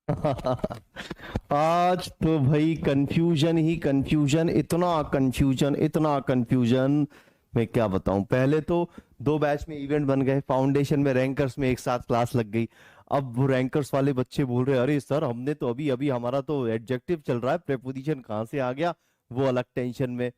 आज तो भाई कंफ्यूजन ही कंफ्यूजन, इतना कंफ्यूजन, इतना कंफ्यूजन। मैं क्या बताऊं। पहले तो दो बैच में इवेंट बन गए, फाउंडेशन में रैंकर्स में एक साथ क्लास लग गई। अब वो रैंकर्स वाले बच्चे बोल रहे अरे सर हमने तो अभी अभी हमारा तो एडजेक्टिव चल रहा है, प्रेपोजिशन कहाँ से आ गया। वो अलग टेंशन में।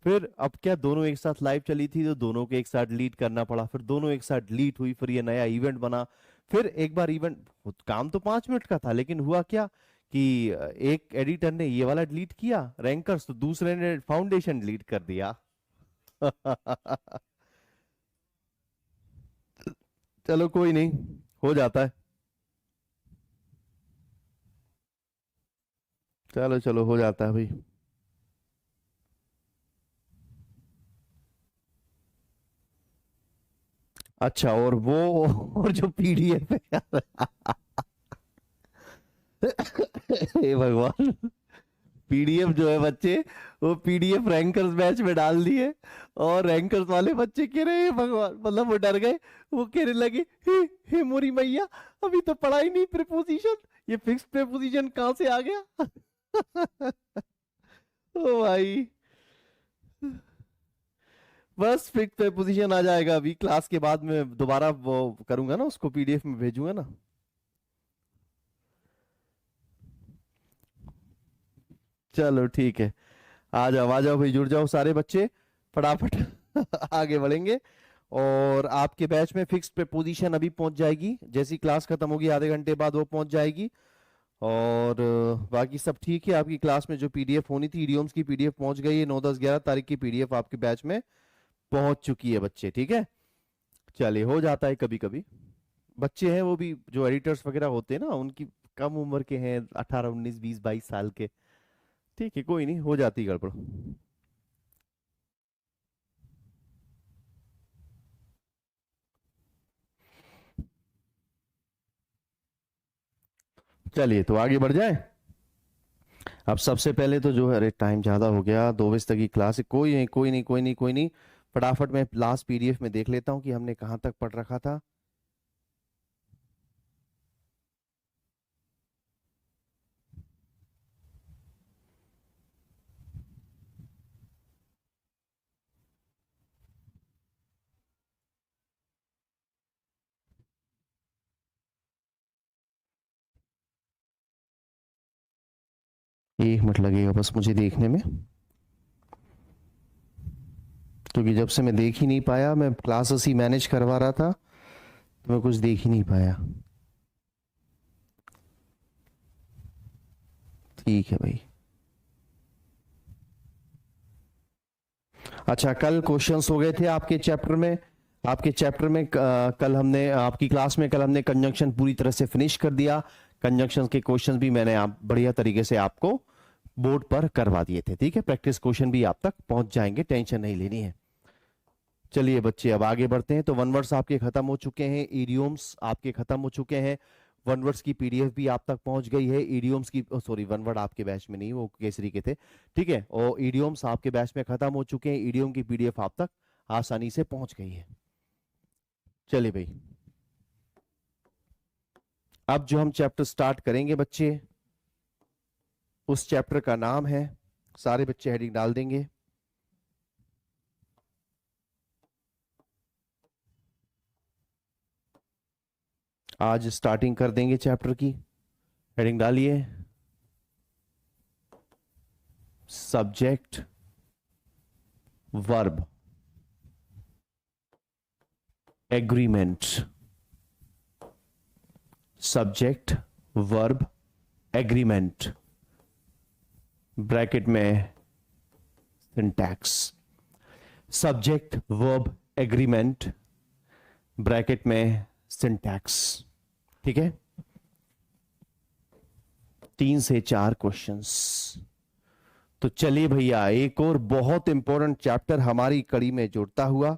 फिर अब क्या, दोनों एक साथ लाइव चली थी तो दोनों को एक साथ डिलीट करना पड़ा, फिर दोनों एक साथ डिलीट हुई, फिर ये नया इवेंट बना। फिर एक बार इवेंट, काम तो 5 मिनट का था, लेकिन हुआ क्या कि एक एडिटर ने ये वाला डिलीट किया रैंकर्स, तो दूसरे ने फाउंडेशन डिलीट कर दिया। चलो कोई नहीं, हो जाता है। चलो चलो, हो जाता है भाई। अच्छा, और वो और जो पीडीएफ है यार, हे भगवान। पीडीएफ जो है बच्चे, वो पीडीएफ रैंकर्स बैच में डाल दिए। और रैंकर्स वाले बच्चे कह रहे हैं भगवान, मतलब वो डर गए। वो कहने लगे हे मोरी मैया, अभी तो पढ़ा ही नहीं प्रीपोजिशन, ये फिक्स प्रीपोजिशन कहाँ से आ गया। ओ भाई, बस फिक्स प्रीपोजिशन आ जाएगा अभी क्लास के बाद में, दोबारा वो करूंगा ना, उसको पीडीएफ में भेजूंगा ना। चलो ठीक है। आ जाओ भाई, जुड़ जाओ सारे बच्चे, फटाफट आगे बढ़ेंगे। और आपके बैच में फिक्स्ड प्रीपोजिशन अभी पहुंच जाएगी, जैसी क्लास खत्म होगी आधे घंटे बाद वो पहुंच जाएगी। और बाकी सब ठीक है। आपकी क्लास में जो पीडीएफ होनी थी, इडियम्स की पीडीएफ पहुंच गई है, 9 10 11 तारीख की पीडीएफ आपके बैच में पहुंच चुकी है बच्चे, ठीक है। चलिए, हो जाता है कभी कभी। बच्चे हैं वो भी, जो एडिटर्स वगैरह होते हैं ना, उनकी कम उम्र के हैं, 18 19 20 22 साल के। ठीक है, कोई नहीं, हो जाती गड़बड़। चलिए तो आगे बढ़ जाए। अब सबसे पहले तो जो है, अरे टाइम ज्यादा हो गया, 2 बजे तक की क्लास है। कोई नहीं कोई नहीं कोई नहीं कोई नहीं, फटाफट मैं लास्ट पीडीएफ में देख लेता हूँ कि हमने कहाँ तक पढ़ रखा था। 1 मिनट लगेगा बस मुझे देखने में, क्योंकि जब से मैं देख ही नहीं पाया, मैं क्लासेस ही मैनेज करवा रहा था, तो मैं कुछ देख ही नहीं पाया। ठीक है भाई। अच्छा, कल क्वेश्चंस हो गए थे आपके चैप्टर में। आपके चैप्टर में कल हमने, आपकी क्लास में कल हमने कंजंक्शन पूरी तरह से फिनिश कर दिया। कंजंक्शन के क्वेश्चंस भी मैंने आप बढ़िया तरीके से आपको बोर्ड पर करवा दिए थे, ठीक है। प्रैक्टिस क्वेश्चन भी आप तक पहुंच जाएंगे, टेंशन नहीं लेनी है। चलिए बच्चे, अब आगे बढ़ते हैं। तो वन वर्ड्स आपके खत्म हो चुके हैं, इडियोम्स आपके खत्म हो चुके हैं। वन वर्ड्स की पीडीएफ भी आप तक पहुंच गई है। इडियोम्स की, सॉरी, वन वर्ड आपके बैच में नहीं, वो केसरी के थे, ठीक है। और इडियोम्स आपके बैच में खत्म हो चुके हैं, इडियोम की पीडीएफ आप तक आसानी से पहुंच गई है। चलिए भाई, अब जो हम चैप्टर स्टार्ट करेंगे बच्चे, उस चैप्टर का नाम है, सारे बच्चे हेडिंग डाल देंगे, आज स्टार्टिंग कर देंगे चैप्टर की। हेडिंग डालिए, subject verb agreement. Subject verb agreement, bracket में syntax. Subject verb agreement, bracket में सिंटैक्स, ठीक है। 3 से 4 क्वेश्चंस। तो चलिए भैया, एक और बहुत इंपॉर्टेंट चैप्टर हमारी कड़ी में जुड़ता हुआ,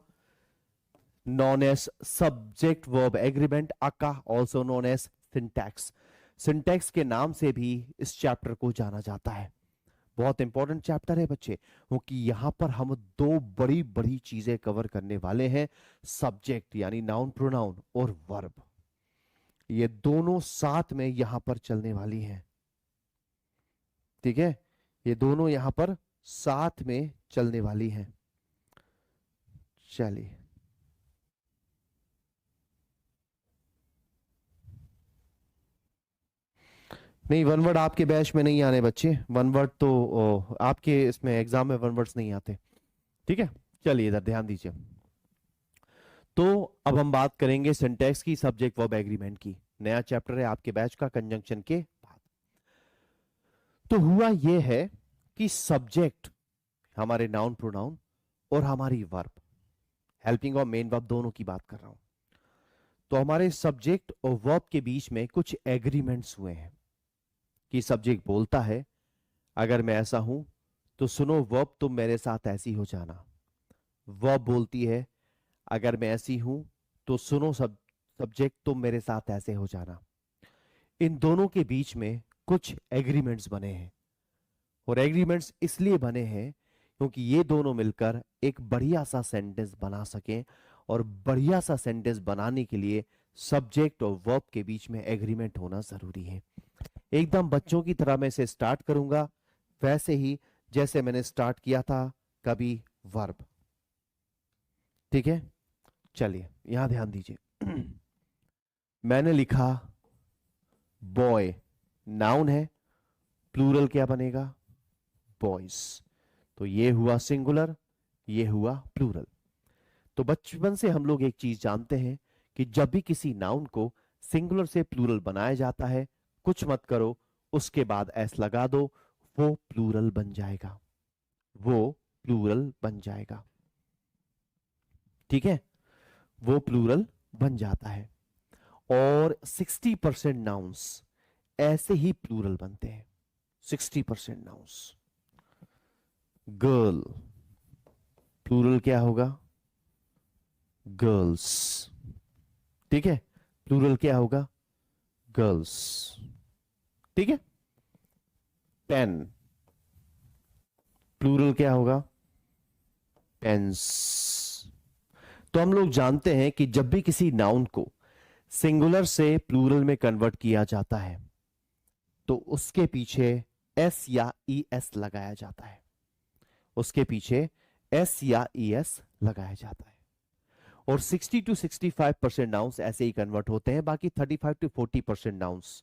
known as subject verb agreement, aka also known as syntax. Syntax के नाम से भी इस चैप्टर को जाना जाता है। बहुत इंपॉर्टेंट चैप्टर है बच्चे, क्योंकि यहां पर हम दो बड़ी बड़ी चीजें कवर करने वाले हैं, सब्जेक्ट यानी नाउन प्रोनाउन और वर्ब। ये दोनों साथ में यहां पर चलने वाली हैं। ठीक है, ये दोनों यहां पर साथ में चलने वाली हैं। चलिए, नहीं वन वर्ड आपके बैच में नहीं आने बच्चे, वन वर्ड तो आपके इसमें एग्जाम में वन वर्ड्स नहीं आते। ठीक है, चलिए इधर ध्यान दीजिए। तो अब हम बात करेंगे सिंटैक्स की, सब्जेक्ट वर्ब एग्रीमेंट की। नया चैप्टर है आपके बैच का कंजंक्शन के बाद। तो हुआ यह है कि सब्जेक्ट हमारे नाउन प्रोनाउन और हमारी वर्ब, हेल्पिंग और मेन वर्ब दोनों की बात कर रहा हूं। तो हमारे सब्जेक्ट और वर्ब के बीच में कुछ एग्रीमेंट्स हुए हैं कि सब्जेक्ट बोलता है अगर मैं ऐसा हूं तो सुनो वर्ब तुम मेरे साथ ऐसी हो जाना। वर्ब बोलती है अगर मैं ऐसी हूं तो सुनो सब्जेक्ट तुम मेरे साथ ऐसे हो जाना। इन दोनों के बीच में कुछ एग्रीमेंट्स बने हैं, और एग्रीमेंट्स इसलिए बने हैं क्योंकि ये दोनों मिलकर एक बढ़िया सा सेंटेंस बना सकें, और बढ़िया सा सेंटेंस बनाने के लिए सब्जेक्ट और वर्ब के बीच में एग्रीमेंट होना जरूरी है। एकदम बच्चों की तरह मैं इसे स्टार्ट करूंगा, वैसे ही जैसे मैंने स्टार्ट किया था कभी वर्ब। ठीक है, चलिए यहां ध्यान दीजिए। मैंने लिखा बॉय, नाउन है, प्लूरल क्या बनेगा, बॉयज। तो ये हुआ सिंगुलर, ये हुआ प्लूरल। तो बचपन से हम लोग एक चीज जानते हैं कि जब भी किसी नाउन को सिंगुलर से प्लूरल बनाया जाता है, कुछ मत करो, उसके बाद एस लगा दो, वो प्लूरल बन जाएगा, वो प्लूरल बन जाएगा। ठीक है, वो प्लूरल बन जाता है। और 60% नाउन्स ऐसे ही प्लूरल बनते हैं। 60% नाउन्स। गर्ल, प्लूरल क्या होगा, गर्ल्स। ठीक है, प्लूरल क्या होगा, गर्ल्स। ठीक है, पेन, प्लूरल क्या होगा, पेन्स। तो हम लोग जानते हैं कि जब भी किसी नाउन को सिंगुलर से प्लूरल में कन्वर्ट किया जाता है तो उसके पीछे एस या ई एस लगाया जाता है, उसके पीछे एस या ई एस लगाया जाता है। और 60 to 65% नाउन्स ऐसे ही कन्वर्ट होते हैं, बाकी 35 to 40% नाउन्स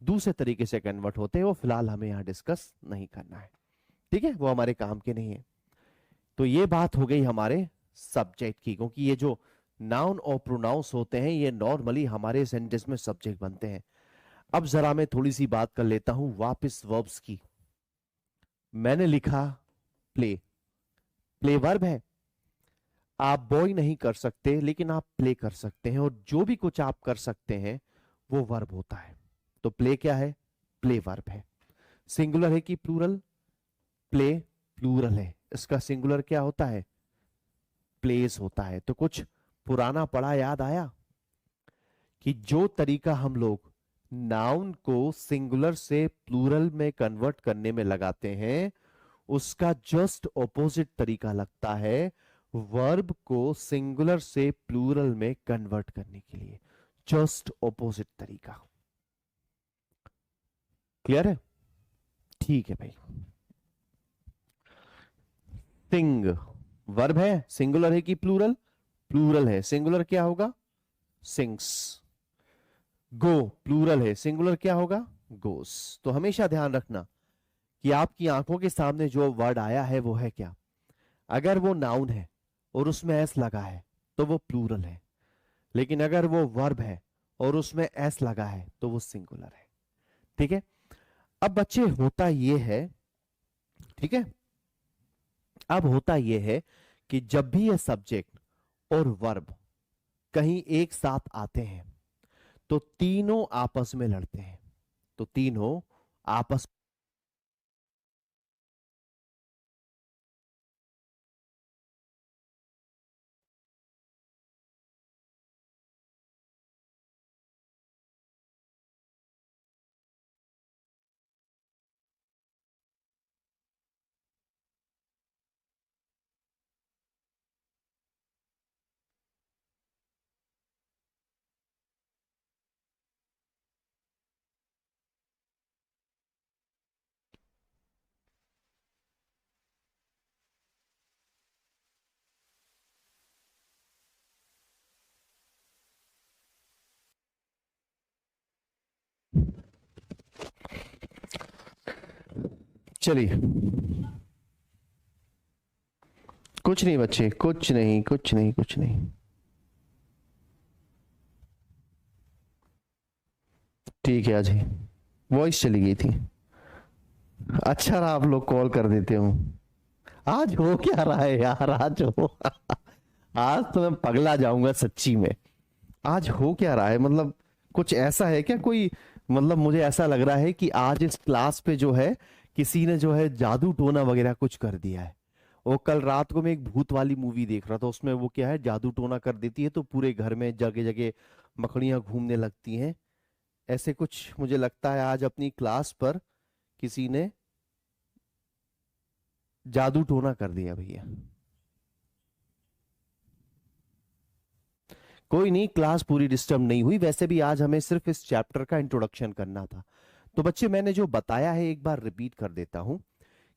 दूसरे तरीके से कन्वर्ट होते हैं, वो फिलहाल हमें यहां डिस्कस नहीं करना है। ठीक है, वो हमारे काम के नहीं है। तो ये बात हो गई हमारे सब्जेक्ट की, क्योंकि ये जो नाउन और प्रोनाउंस होते हैं ये नॉर्मली हमारे सेंटेंस में सब्जेक्ट बनते हैं। अब जरा मैं थोड़ी सी बात कर लेता हूं वापस वर्ब्स की। मैंने लिखा प्ले, प्ले वर्ब है। आप बॉय नहीं कर सकते लेकिन आप प्ले कर सकते हैं, और जो भी कुछ आप कर सकते हैं वो वर्ब होता है। तो प्ले क्या है, प्ले वर्ब है। सिंगुलर है कि प्लूरल, प्ले प्लूरल है, इसका सिंगुलर क्या होता है, प्लेस होता है। तो कुछ पुराना पढ़ा याद आया कि जो तरीका हम लोग नाउन को सिंगुलर से प्लूरल में कन्वर्ट करने में लगाते हैं, उसका जस्ट ऑपोजिट तरीका लगता है वर्ब को सिंगुलर से प्लूरल में कन्वर्ट करने के लिए। जस्ट ऑपोजिट तरीका। क्लियर है, ठीक है भाई। सिंग वर्ब है, सिंगुलर है कि प्लूरल, प्लूरल है, सिंगुलर क्या होगा, सिंग्स। गो प्लूरल है, सिंगुलर क्या होगा, गोस। तो हमेशा ध्यान रखना कि आपकी आंखों के सामने जो वर्ड आया है वो है क्या। अगर वो नाउन है और उसमें एस लगा है तो वो प्लूरल है, लेकिन अगर वो वर्ब है और उसमें एस लगा है तो वो सिंगुलर है। ठीक है, अब बच्चे होता ये है, ठीक है, अब होता ये है कि जब भी ये सब्जेक्ट और वर्ब कहीं एक साथ आते हैं तो तीनों आपस में लड़ते हैं। तो तीनों आपस चलिए, कुछ नहीं बच्चे, कुछ नहीं, कुछ नहीं, कुछ नहीं। ठीक है अजय, वॉइस चली गई थी। अच्छा रहा आप लोग कॉल कर देते हो। आज हो क्या रहा है यार, आज हो आज तो मैं पगला जाऊंगा सच्ची में। आज हो क्या रहा है, मतलब कुछ ऐसा है क्या कोई, मतलब मुझे ऐसा लग रहा है कि आज इस क्लास पे जो है किसी ने जो है जादू टोना वगैरह कुछ कर दिया है। वो कल रात को मैं एक भूत वाली मूवी देख रहा था, उसमें वो क्या है, जादू टोना कर देती है तो पूरे घर में जगह जगह मकड़ियां घूमने लगती हैं। ऐसे कुछ मुझे लगता है आज अपनी क्लास पर किसी ने जादू टोना कर दिया भैया। कोई नहीं, क्लास पूरी डिस्टर्ब नहीं हुई, वैसे भी आज हमें सिर्फ इस चैप्टर का इंट्रोडक्शन करना था। तो बच्चे मैंने जो बताया है एक बार रिपीट कर देता हूं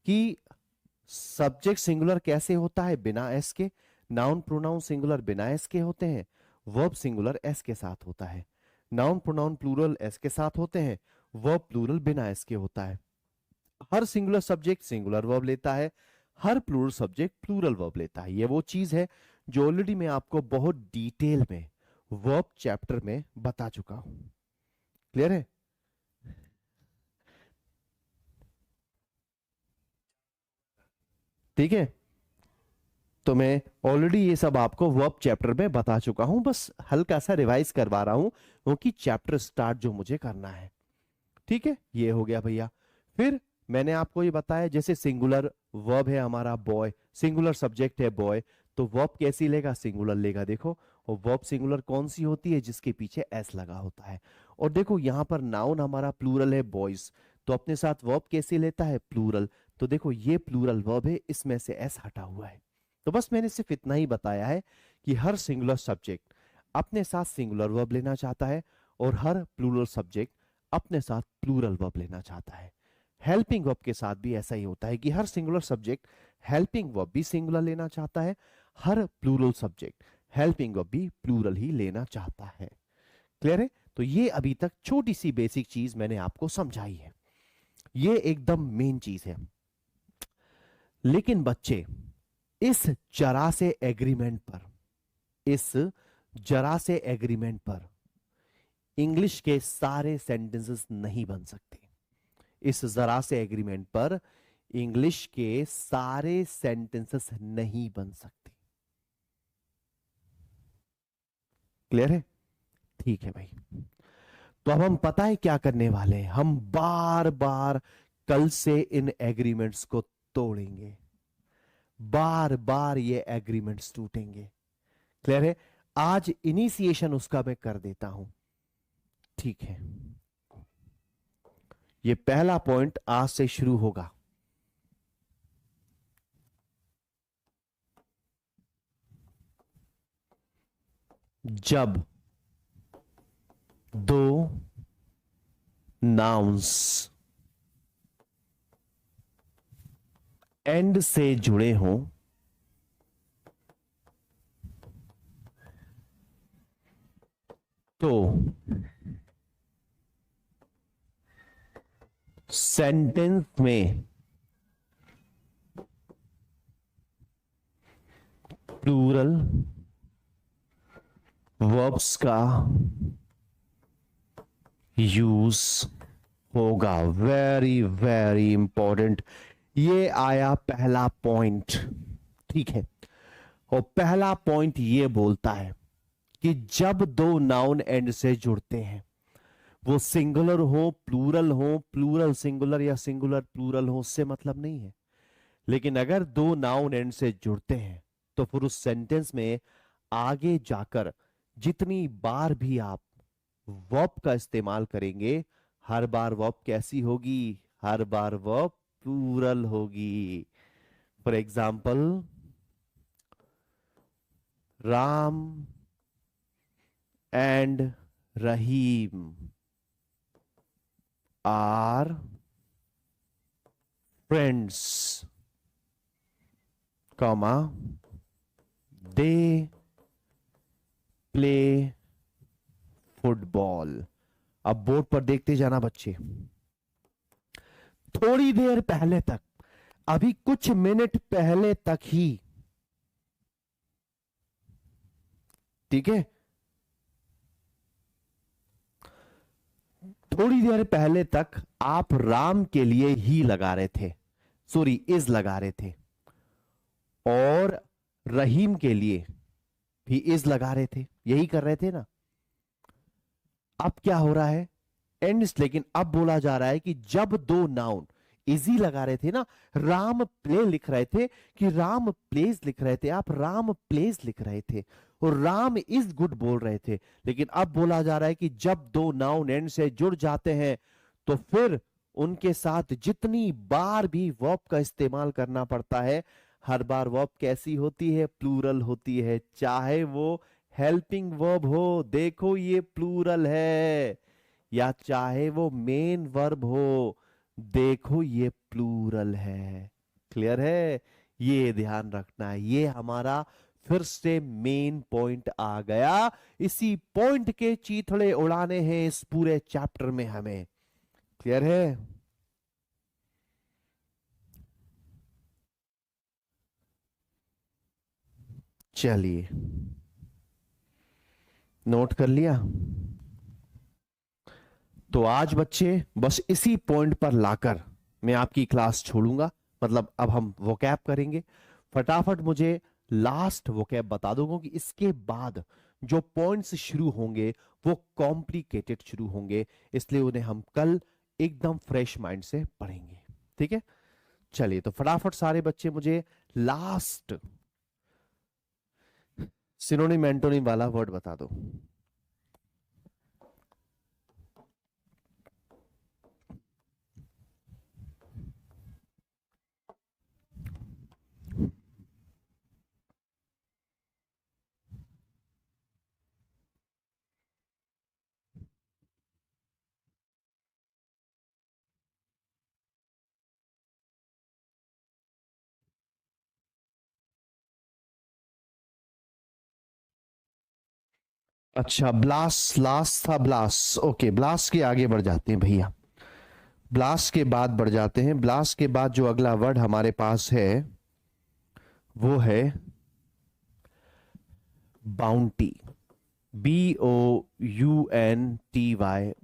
कि सब्जेक्ट सिंगुलर कैसे होता है बिना एस के, नाउन प्रोनाउन सिंगुलर बिना एस के होते हैं, वर्ब सिंगुलर एस के साथ होता है, नाउन प्रोनाउन प्लूरल एस के साथ होते हैं, वर्ब प्लूरल बिना एस के होता है, हर सिंगुलर सब्जेक्ट सिंगुलर वर्ब लेता है, हर प्लूरल सब्जेक्ट प्लूरल वर्ब लेता है। ये वो चीज है जो ऑलरेडी मैं आपको बहुत डिटेल में वर्ब चैप्टर में बता चुका हूं। क्लियर है? ठीक है, तो मैं ऑलरेडी ये सब आपको वर्ब चैप्टर में बता चुका हूं, बस हल्का सा रिवाइज करवा रहा हूं क्योंकि चैप्टर स्टार्ट जो मुझे करना है। ठीक है, ये हो गया भैया। फिर मैंने आपको ये बताया जैसे सिंगुलर वर्ब है हमारा बॉय, सिंगुलर सब्जेक्ट है बॉय, तो वर्ब कैसी लेगा, सिंगुलर लेगा। देखो, और वर्ब सिंगुलर कौन सी होती है, जिसके पीछे एस लगा होता है। और देखो यहां पर नाउन हमारा प्लूरल है बॉयज, तो अपने साथ वर्ब कैसे लेता है, प्लूरल। तो देखो ये प्लूरल वर्ब है, इसमें से एस हटा हुआ है। तो बस मैंने सिर्फ इतना ही बताया है कि हर सिंगुलर सब्जेक्ट अपने साथ सिंगुलर वर्ब लेना चाहता है और हर प्लूरल सब्जेक्ट अपने साथ प्लूरल वर्ब लेना चाहता है। हेल्पिंग वर्ब के साथ भी ऐसा ही होता है कि हर सिंगुलर सब्जेक्ट हेल्पिंग वर्ब भी सिंगुलर लेना चाहता है, हर प्लूरल सब्जेक्ट हेल्पिंग वर्ब भी प्लूरल ही लेना चाहता है। क्लियर है? तो ये अभी तक छोटी सी बेसिक चीज मैंने आपको समझाई है, ये एकदम मेन चीज है। लेकिन बच्चे इस जरा से एग्रीमेंट पर, इस जरा से एग्रीमेंट पर इंग्लिश के सारे सेंटेंसेस नहीं बन सकते। इस जरा से एग्रीमेंट पर इंग्लिश के सारे सेंटेंसेस नहीं बन सकते। क्लियर है? ठीक है भाई। तो अब हम पता है क्या करने वाले हैं, हम बार बार कल से इन एग्रीमेंट्स को तोड़ेंगे, बार बार ये एग्रीमेंट्स टूटेंगे। क्लियर है? आज इनिशिएशन उसका मैं कर देता हूं। ठीक है, ये पहला पॉइंट आज से शुरू होगा। जब दो नाउन्स एंड से जुड़े हों तो सेंटेंस में प्लूरल वर्ब्स का यूज होगा। वेरी वेरी इंपॉर्टेंट, ये आया पहला पॉइंट। ठीक है, और पहला पॉइंट ये बोलता है कि जब दो नाउन एंड से जुड़ते हैं, वो सिंगुलर हो प्लूरल सिंगुलर या सिंगुलर प्लूरल हो, उससे मतलब नहीं है, लेकिन अगर दो नाउन एंड से जुड़ते हैं तो फिर उस सेंटेंस में आगे जाकर जितनी बार भी आप वर्ब का इस्तेमाल करेंगे, हर बार वर्ब कैसी होगी, हर बार वर्ब प्लूरल होगी। For example, Ram and Rahim are friends, comma they play football. अब बोर्ड पर देखते जाना बच्चे। थोड़ी देर पहले तक, अभी कुछ मिनट पहले तक ही, ठीक है, थोड़ी देर पहले तक आप राम के लिए ही लगा रहे थे, सॉरी इज लगा रहे थे, और रहीम के लिए भी इज लगा रहे थे, यही कर रहे थे ना। अब क्या हो रहा है, एंड्स, लेकिन अब बोला जा रहा है कि जब दो नाउन इजी लगा रहे थे ना, राम प्ले लिख रहे थे कि राम प्लेज लिख रहे थे, आप राम प्लेज लिख रहे थे, और राम इज गुड बोल रहे थे, लेकिन अब बोला जा रहा है कि जब दो नाउन एंड से जुड़ जाते हैं तो फिर उनके साथ जितनी बार भी वर्ब का इस्तेमाल करना पड़ता है, हर बार वर्ब कैसी होती है, प्लूरल होती है, चाहे वो हेल्पिंग वर्ब हो, देखो ये प्लूरल है, या चाहे वो मेन वर्ब हो, देखो ये प्लूरल है। क्लियर है, ये ध्यान रखना है, ये हमारा फिर से मेन पॉइंट आ गया, इसी पॉइंट के चीथड़े उड़ाने हैं इस पूरे चैप्टर में हमें। क्लियर है, चलिए नोट कर लिया। तो आज बच्चे बस इसी पॉइंट पर लाकर मैं आपकी क्लास छोड़ूंगा, मतलब अब हम वोकैब करेंगे। फटाफट मुझे लास्ट वोकैब बता दो, क्योंकि इसके बाद जो पॉइंट्स शुरू होंगे वो कॉम्प्लिकेटेड शुरू होंगे, इसलिए उन्हें हम कल एकदम फ्रेश माइंड से पढ़ेंगे। ठीक है, चलिए तो फटाफट सारे बच्चे मुझे लास्ट सिनोनिम एंटोनिम वाला वर्ड बता दो। अच्छा, ब्लास्ट लास्ट था, ब्लास्ट, ओके, ब्लास्ट के आगे बढ़ जाते हैं भैया, ब्लास्ट के बाद बढ़ जाते हैं। ब्लास्ट के बाद जो अगला वर्ड हमारे पास है वो है बाउंटी, BOUNTY,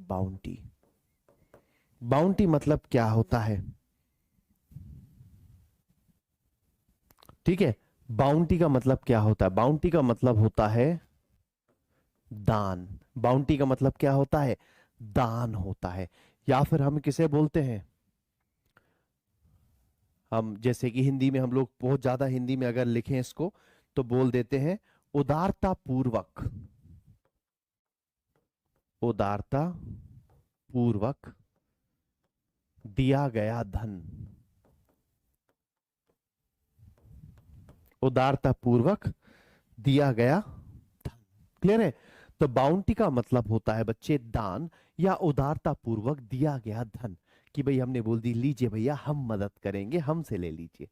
बाउंटी। बाउंटी मतलब क्या होता है, ठीक है, बाउंटी का मतलब क्या होता है, बाउंटी का मतलब होता है दान। बाउंटी का मतलब क्या होता है, दान होता है। या फिर हम किसे बोलते हैं, हम जैसे कि हिंदी में हम लोग बहुत ज्यादा हिंदी में अगर लिखें इसको तो बोल देते हैं उदारता पूर्वक, उदारता पूर्वक दिया गया धन, उदारता पूर्वक दिया गया धन। क्लियर है, तो बाउंटी का मतलब होता है बच्चे दान या उदारता पूर्वक दिया गया धन, कि भाई हमने बोल दी लीजिए भैया हम मदद करेंगे, हमसे ले लीजिए,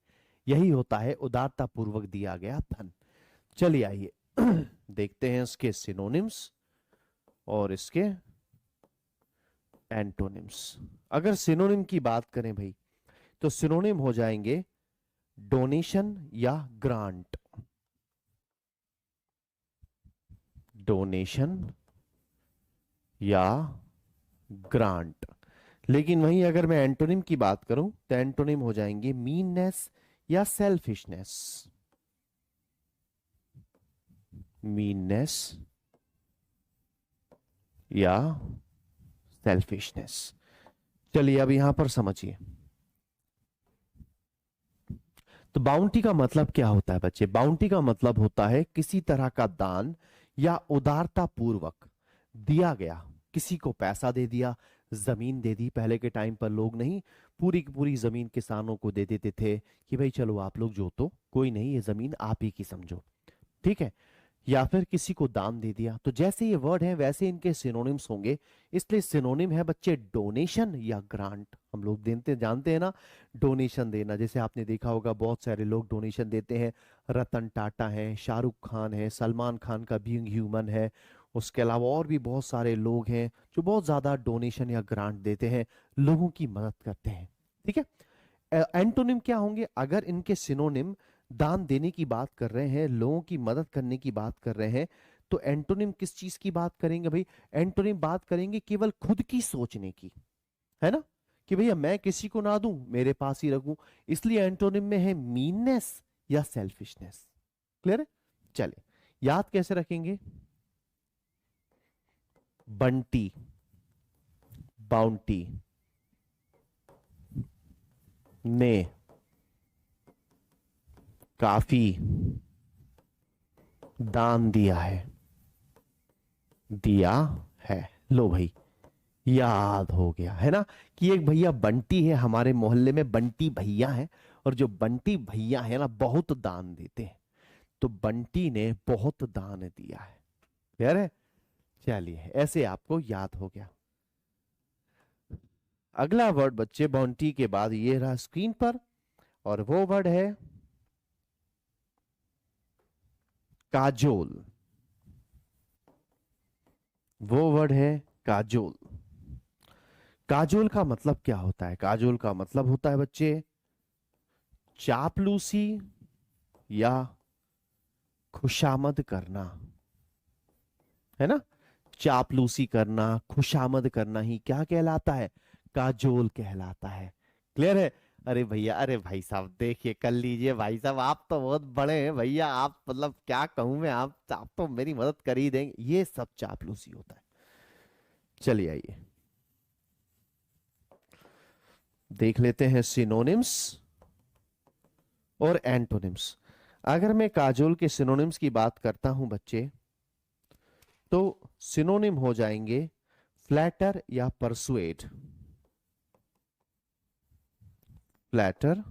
यही होता है उदारता पूर्वक दिया गया धन। चलिए आइए देखते हैं इसके सिनोनिम्स और इसके एंटोनिम्स। अगर सिनोनिम की बात करें भाई, तो सिनोनिम हो जाएंगे डोनेशन या ग्रांट, डोनेशन या ग्रांट। लेकिन वहीं अगर मैं एंटोनिम की बात करूं तो एंटोनिम हो जाएंगे मीननेस या सेल्फिशनेस, मीननेस या सेल्फिशनेस। चलिए अब यहां पर समझिए, तो बाउंटी का मतलब क्या होता है बच्चे, बाउंटी का मतलब होता है किसी तरह का दान या उदारता पूर्वक दिया गया, किसी को पैसा दे दिया, जमीन दे दी, पहले के टाइम पर लोग नहीं पूरी की पूरी जमीन किसानों को दे देते थे कि भाई चलो आप लोग जोतो, कोई नहीं ये जमीन आप ही की समझो, ठीक है, या फिर किसी को दान दे दिया। तो जैसे ये वर्ड है वैसे इनके सिनोनिम्स होंगे, इसलिए सिनोनिम है बच्चे डोनेशन या ग्रांट। हम लोग देते जानते हैं ना डोनेशन देना, जैसे आपने देखा होगा बहुत सारे लोग डोनेशन देते हैं, रतन टाटा है, शाहरुख खान है, सलमान खान का बीइंग ह्यूमन है, उसके अलावा और भी बहुत सारे लोग हैं जो बहुत ज्यादा डोनेशन या ग्रांट देते हैं, लोगों की मदद करते हैं। ठीक है। एंटोनिम क्या होंगे? अगर इनके सिनोनिम दान देने की बात कर रहे हैं, लोगों की मदद करने की बात कर रहे हैं, तो एंटोनिम किस चीज की बात करेंगे भाई? एंटोनिम बात करेंगे केवल खुद की सोचने की, है ना, कि भैया मैं किसी को ना दूं, मेरे पास ही रखूं। इसलिए एंटोनिम में है मीननेस या सेल्फिशनेस। क्लियर है? चले, याद कैसे रखेंगे? बंटी, बाउंटी ने काफी दान दिया है, दिया है। लो भाई, याद हो गया है ना, कि एक भैया बंटी है, हमारे मोहल्ले में बंटी भैया है, और जो बंटी भैया है ना बहुत दान देते हैं, तो बंटी ने बहुत दान दिया है। क्लियर है? चलिए, ऐसे आपको याद हो गया। अगला वर्ड बच्चे बाउंटी के बाद ये रहा स्क्रीन पर, और वो वर्ड है काजोल। वो वर्ड है काजोल। काजोल का मतलब क्या होता है? काजोल का मतलब होता है बच्चे चापलूसी या खुशामद करना, है ना। चापलूसी करना, खुशामद करना ही क्या कहलाता है? काजोल कहलाता है। क्लियर है? अरे भैया, अरे भाई साहब देखिए, कर लीजिए भाई साहब, आप तो बहुत बड़े हैं भैया, आप मतलब क्या कहूं मैं, आप तो मेरी मदद कर ही देंगे। ये सब चापलूसी होता है। चलिए आइए देख लेते हैं सिनोनिम्स और एंटोनिम्स। अगर मैं काजोल के सिनोनिम्स की बात करता हूं बच्चे, तो सिनोनिम हो जाएंगे फ्लैटर या परसुएड। फ्लैटर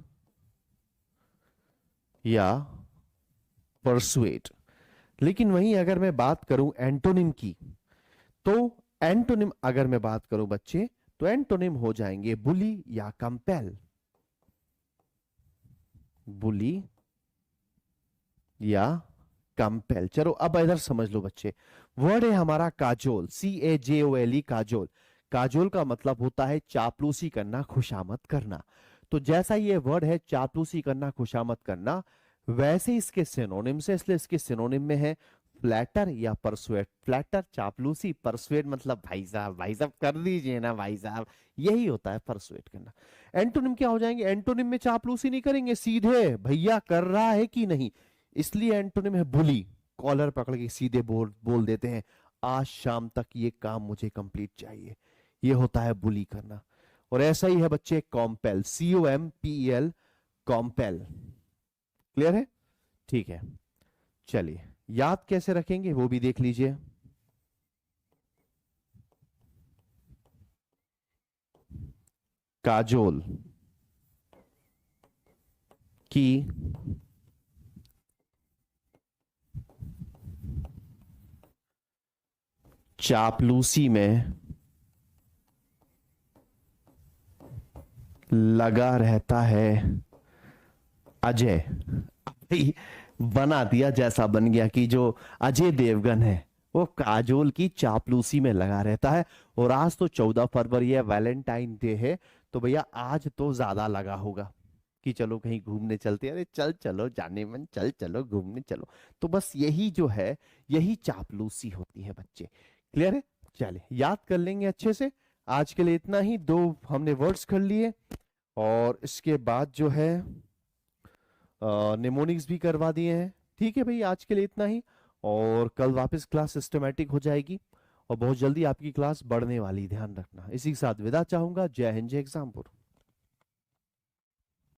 या परसुएड। लेकिन वहीं अगर मैं बात करूं एंटोनिम की, तो एंटोनिम अगर मैं बात करूं बच्चे, तो एंटोनिम हो जाएंगे बुली या कंपेल। बुली या कंपेल। चलो अब इधर समझ लो बच्चे, वर्ड है हमारा काजोल, CAJOLE, काजोल। काजोल का मतलब होता है चापलूसी करना, खुशामद करना। तो जैसा ये वर्ड है चापलूसी करना, खुशामद करना, वैसे इसके सिनोनिम्स है, इसलिए इसके सिनोनिम में है फ्लैटर या परसुएट। फ्लैटर चापलूसी, परसुएट मतलब भाई साहब कर दीजिए ना भाई साहब, यही होता है परसुएट करना। एंटोनिम क्या हो जाएंगे? एंटोनिम में चापलूसी नहीं करेंगे, सीधे भैया कर रहा है कि नहीं, इसलिए एंटोनिम है बुली। कॉलर पकड़ के सीधे बोल बोल देते हैं, आज शाम तक ये काम मुझे कंप्लीट चाहिए, ये होता है बुली करना। और ऐसा ही है बच्चे कॉम्पेल, COMPEL, कॉम्पेल। क्लियर है? ठीक है। चलिए, याद कैसे रखेंगे वो भी देख लीजिए। काजोल की चापलूसी में लगा रहता है अजय। भाई, बना दिया जैसा बन गया कि जो अजय देवगन है वो काजोल की चापलूसी में लगा रहता है। और आज तो 14 फरवरी है, वैलेंटाइन डे है, तो भैया आज तो ज्यादा लगा होगा कि चलो कहीं घूमने चलते हैं। अरे चल चलो, जाने मन, चल चलो घूमने चलो। तो बस यही जो है, यही चापलूसी होती है बच्चे। क्लियर है? चले, याद कर लेंगे अच्छे से। आज के लिए इतना ही, दो हमने वर्ड्स कर लिए, और इसके बाद जो है निमोनिक्स भी करवा दिए हैं। ठीक है भाई, आज के लिए इतना ही, और कल वापस क्लास सिस्टमेटिक हो जाएगी, और बहुत जल्दी आपकी क्लास बढ़ने वाली, ध्यान रखना। इसी के साथ विदा चाहूंगा। जय हिंद, जय एग्जामपुर।